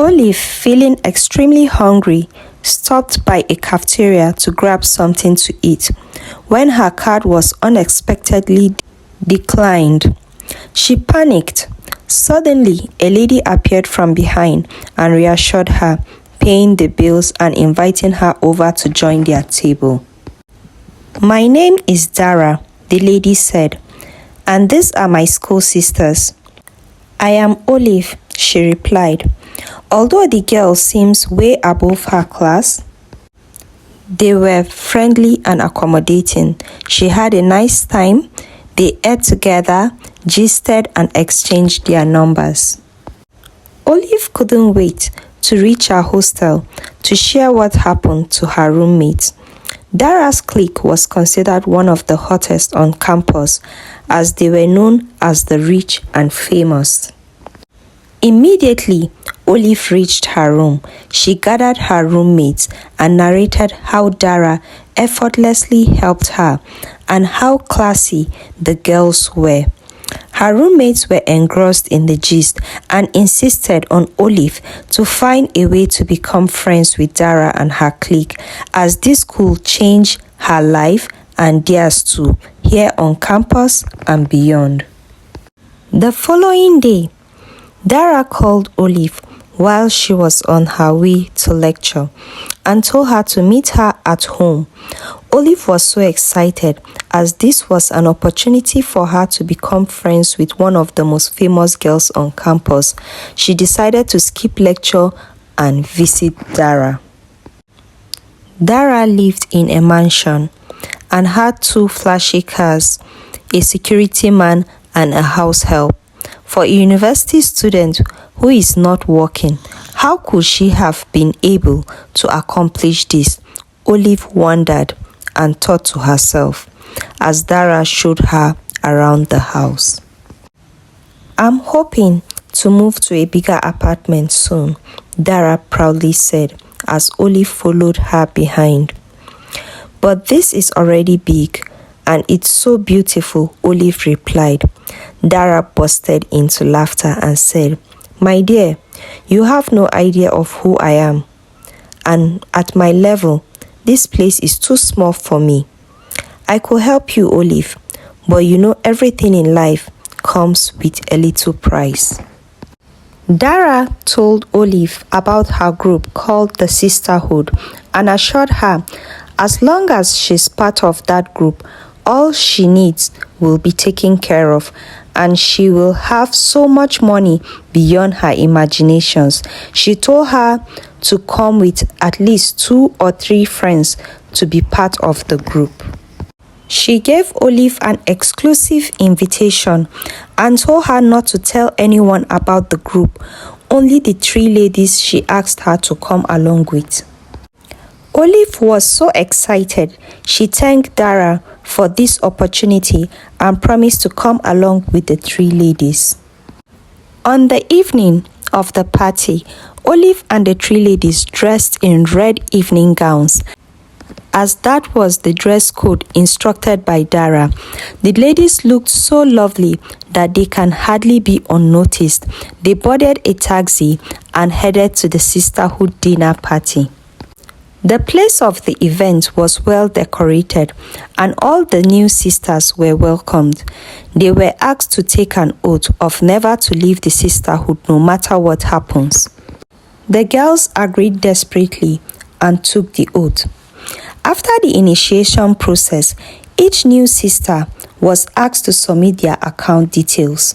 Olive, feeling extremely hungry, stopped by a cafeteria to grab something to eat when her card was unexpectedly declined. She panicked. Suddenly, a lady appeared from behind and reassured her, paying the bills and inviting her over to join their table. "My name is Dara," the lady said, "and these are my school sisters." "I am Olive," she replied. Although the girl seems way above her class, they were friendly and accommodating. She had a nice time. They ate together, gisted, and exchanged their numbers. Olive couldn't wait to reach her hostel to share what happened to her roommates. Dara's clique was considered one of the hottest on campus, as they were known as the rich and famous. Immediately, Olive reached her room. She gathered her roommates and narrated how Dara effortlessly helped her and how classy the girls were. Her roommates were engrossed in the gist and insisted on Olive to find a way to become friends with Dara and her clique, as this could change her life and theirs too, here on campus and beyond. The following day, Dara called Olive while she was on her way to lecture and told her to meet her at home. Olive was so excited, as this was an opportunity for her to become friends with one of the most famous girls on campus. She decided to skip lecture and visit Dara. Dara lived in a mansion and had 2 flashy cars, a security man and a house help. For a university student who is not working, how could she have been able to accomplish this? Olive wondered and thought to herself as Dara showed her around the house. "I'm hoping to move to a bigger apartment soon," Dara proudly said as Olive followed her behind. "But this is already big and it's so beautiful," Olive replied. Dara busted into laughter and said, "My dear, you have no idea of who I am. And at my level, this place is too small for me. I could help you, Olive, but you know everything in life comes with a little price." Dara told Olive about her group called the Sisterhood and assured her as long as she's part of that group, all she needs will be taken care of, and she will have so much money beyond her imaginations. She told her to come with at least 2 or 3 friends to be part of the group. She gave Olive an exclusive invitation and told her not to tell anyone about the group, only the 3 ladies she asked her to come along with. Olive was so excited. She thanked Dara for this opportunity and promised to come along with the 3 ladies. On the evening of the party, Olive and the 3 ladies dressed in red evening gowns, as that was the dress code instructed by Dara. The ladies looked so lovely that they can hardly be unnoticed. They boarded a taxi and headed to the Sisterhood dinner party. The place of the event was well decorated and all the new sisters were welcomed. They were asked to take an oath of never to leave the sisterhood no matter what happens. The girls agreed desperately and took the oath. After the initiation process, each new sister was asked to submit their account details.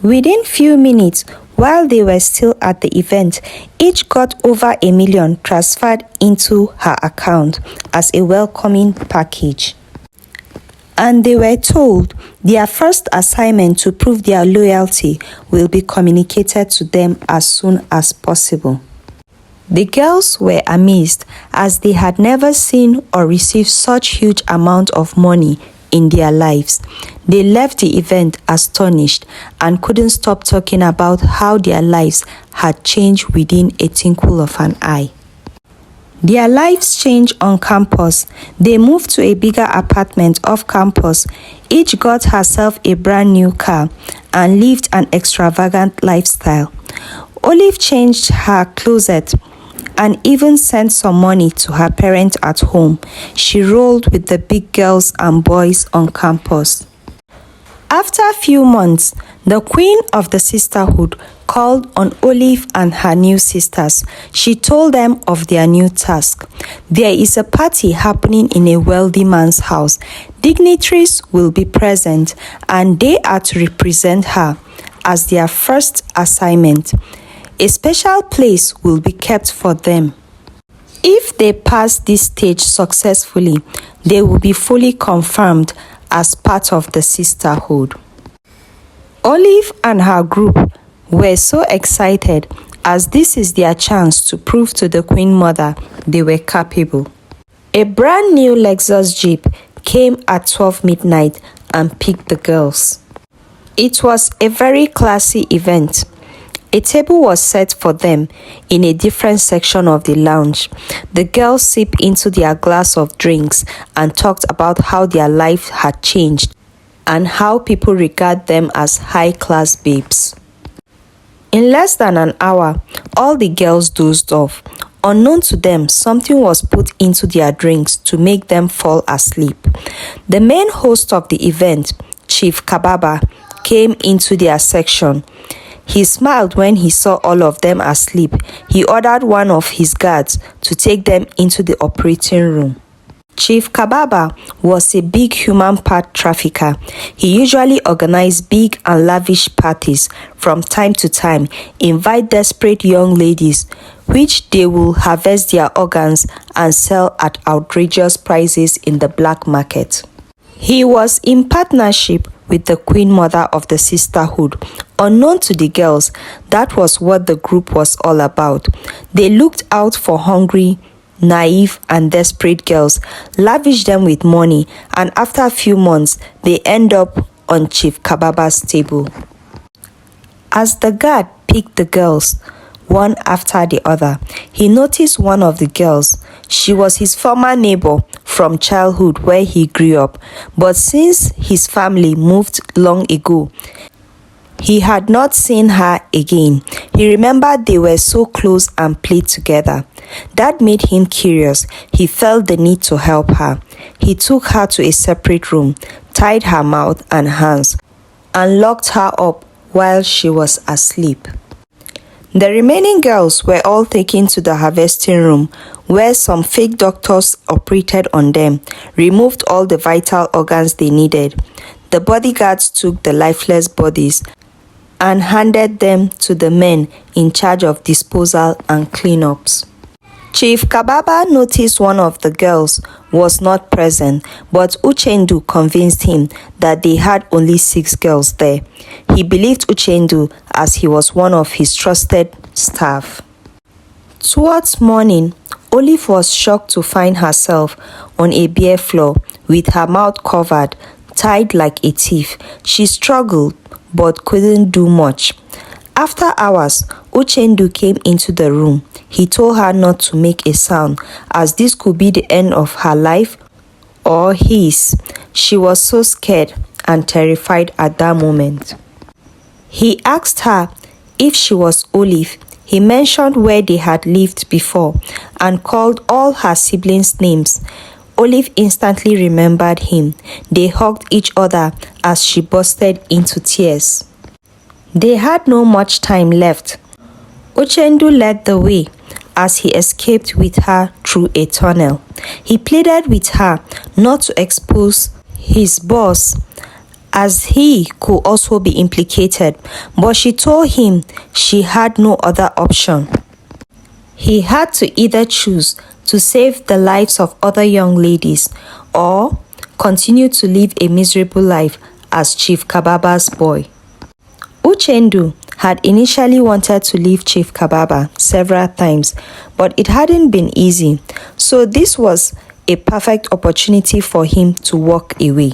Within few minutes, while they were still at the event, each got over $1 million transferred into her account as a welcoming package. And they were told their first assignment to prove their loyalty will be communicated to them as soon as possible. The girls were amazed as they had never seen or received such huge amount of money in their lives. They left the event astonished and couldn't stop talking about how their lives had changed within a twinkle of an eye. Their lives changed on campus. They moved to a bigger apartment off campus. Each got herself a brand new car and lived an extravagant lifestyle. Olive changed her closet and even sent some money to her parents at home. She rolled with the big girls and boys on campus. After a few months, the queen of the sisterhood called on Olive and her new sisters. She told them of their new task. There is a party happening in a wealthy man's house. Dignitaries will be present and they are to represent her as their first assignment. A special place will be kept for them. If they pass this stage successfully, they will be fully confirmed as part of the sisterhood. Olive and her group were so excited as this is their chance to prove to the Queen Mother they were capable. A brand new Lexus Jeep came at 12 midnight and picked the girls. It was a very classy event. A table was set for them in a different section of the lounge. The girls sipped into their glass of drinks and talked about how their life had changed and how people regard them as high-class babes. In less than an hour, all the girls dozed off. Unknown to them, something was put into their drinks to make them fall asleep. The main host of the event, Chief Kababa, came into their section. He smiled when he saw all of them asleep. He ordered one of his guards to take them into the operating room. Chief Kababa was a big human part trafficker. He usually organized big and lavish parties from time to time, invite desperate young ladies, which they will harvest their organs and sell at outrageous prices in the black market. He was in partnership with the Queen Mother of the Sisterhood. Unknown to the girls, that was what the group was all about. They looked out for hungry, naive and desperate girls, lavished them with money, and after a few months, they end up on Chief Kababa's table. As the guard picked the girls, one after the other, he noticed one of the girls. She was his former neighbor from childhood where he grew up, but since his family moved long ago, he had not seen her again. He remembered they were so close and played together. That made him curious. He felt the need to help her. He took her to a separate room, tied her mouth and hands, and locked her up while she was asleep. The remaining girls were all taken to the harvesting room, where some fake doctors operated on them, removed all the vital organs they needed. The bodyguards took the lifeless bodies and handed them to the men in charge of disposal and cleanups. Chief Kababa noticed one of the girls was not present, but Uchendu convinced him that they had only 6 girls there. He believed Uchendu as he was one of his trusted staff. Towards morning, Olive was shocked to find herself on a bare floor with her mouth covered, tied like a thief. She struggled but couldn't do much. After hours, Uchendu came into the room. He told her not to make a sound, as this could be the end of her life or his. She was so scared and terrified at that moment. He asked her if she was Olive. He mentioned where they had lived before and called all her siblings' names. Olive instantly remembered him. They hugged each other as she bursted into tears. They had no much time left. Uchendu led the way as he escaped with her through a tunnel. He pleaded with her not to expose his boss, as he could also be implicated, but she told him she had no other option. He had to either choose to save the lives of other young ladies or continue to live a miserable life as Chief Kababa's boy. Uchendu had initially wanted to leave Chief Kababa several times, but it hadn't been easy, so this was a perfect opportunity for him to walk away.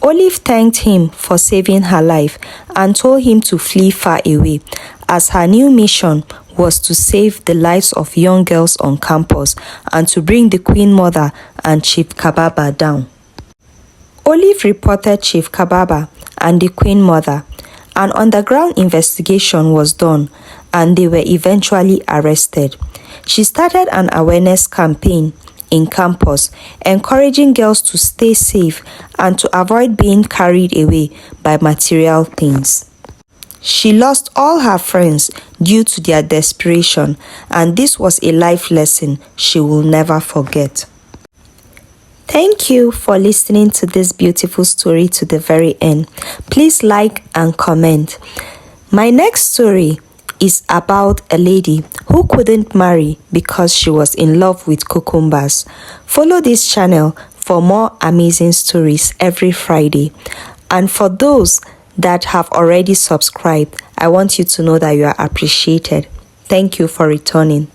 Olive thanked him for saving her life and told him to flee far away, as her new mission was to save the lives of young girls on campus and to bring the Queen Mother and Chief Kababa down. Olive reported Chief Kababa and the Queen Mother. An underground investigation was done, and they were eventually arrested. She started an awareness campaign in campus, encouraging girls to stay safe and to avoid being carried away by material things. She lost all her friends due to their desperation, and this was a life lesson she will never forget. Thank you for listening to this beautiful story to the very end. Please like and comment. My next story is about a lady who couldn't marry because she was in love with cucumbers. Follow this channel for more amazing stories every Friday. And for those that have already subscribed, I want you to know that you are appreciated. Thank you for returning.